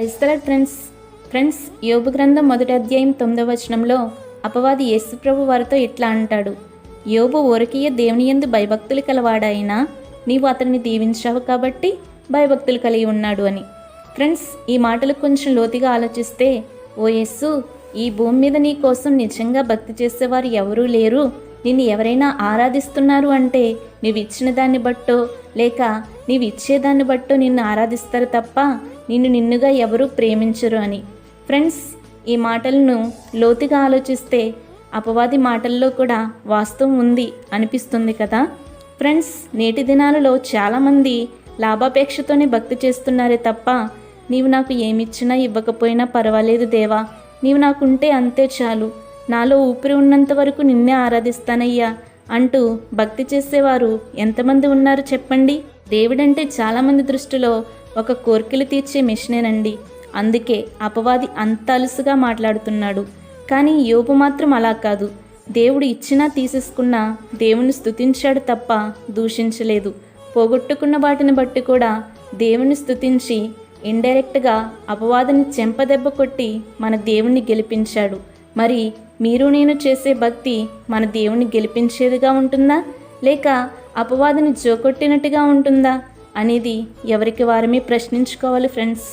Praise the lord friends యోబు గ్రంథం 1వ అధ్యాయం 9వ వచనంలో అపవాది యేసుప్రభు వారితో ఇట్లా అంటాడు, యోబు ఊరకియ దేవుని యందు భయభక్తులు కలవాడాయినా నీవు అతన్ని దీవించావు కాబట్టి భయభక్తులు కలిగి ఉన్నాడు అని. ఫ్రెండ్స్, ఈ మాటలు కొంచెం లోతుగా ఆలోచిస్తే, ఓ యేసు, ఈ భూమి మీద నీ కోసం నిజంగా భక్తి చేసేవారు ఎవరూ లేరు, నిన్ను ఎవరైనా ఆరాధిస్తున్నారు అంటే నీవు ఇచ్చిన దాన్ని బట్టో లేక నీవు ఇచ్చేదాన్ని బట్టో నిన్ను ఆరాధిస్తారు తప్ప నిన్నుగా ఎవరూ ప్రేమించరు అని. ఫ్రెండ్స్, ఈ మాటలను లోతుగా ఆలోచిస్తే అపవాది మాటల్లో కూడా వాస్తవం ఉంది అనిపిస్తుంది కదా. ఫ్రెండ్స్, నేటి దినాలలో చాలామంది లాభాపేక్షతోనే భక్తి చేస్తున్నారే తప్ప నీవు నాకు ఏమిచ్చినా ఇవ్వకపోయినా పర్వాలేదు దేవా, నీవు నాకుంటే అంతే చాలు, నాలో ఊపిరి ఉన్నంత వరకు నిన్నే ఆరాధిస్తానయ్యా అంటూ భక్తి చేసేవారు ఎంతమంది ఉన్నారు చెప్పండి. దేవుడంటే చాలామంది దృష్టిలో ఒక కోరికలు తీర్చే మిషనేనండి. అందుకే అపవాది అంత అలుసుగా మాట్లాడుతున్నాడు. కానీ యోబు మాత్రం అలా కాదు. దేవుడు ఇచ్చినా తీసేసుకున్నా దేవుని స్తుతించాడు తప్ప దూషించలేదు. పోగొట్టుకున్న వాటిని బట్టి కూడా దేవుని స్తుతించి ఇండైరెక్ట్గా అపవాదిని చెంపదెబ్బ కొట్టి మన దేవుణ్ణి గెలిపించాడు. మరి మీరు నేను చేసే భక్తి మన దేవుణ్ణి గెలిపించేదిగా ఉంటుందా లేక అపవాదిని జోకొట్టినట్టుగా ఉంటుందా అనేది ఎవరికి వారమే ప్రశ్నించుకోవాలి ఫ్రెండ్స్.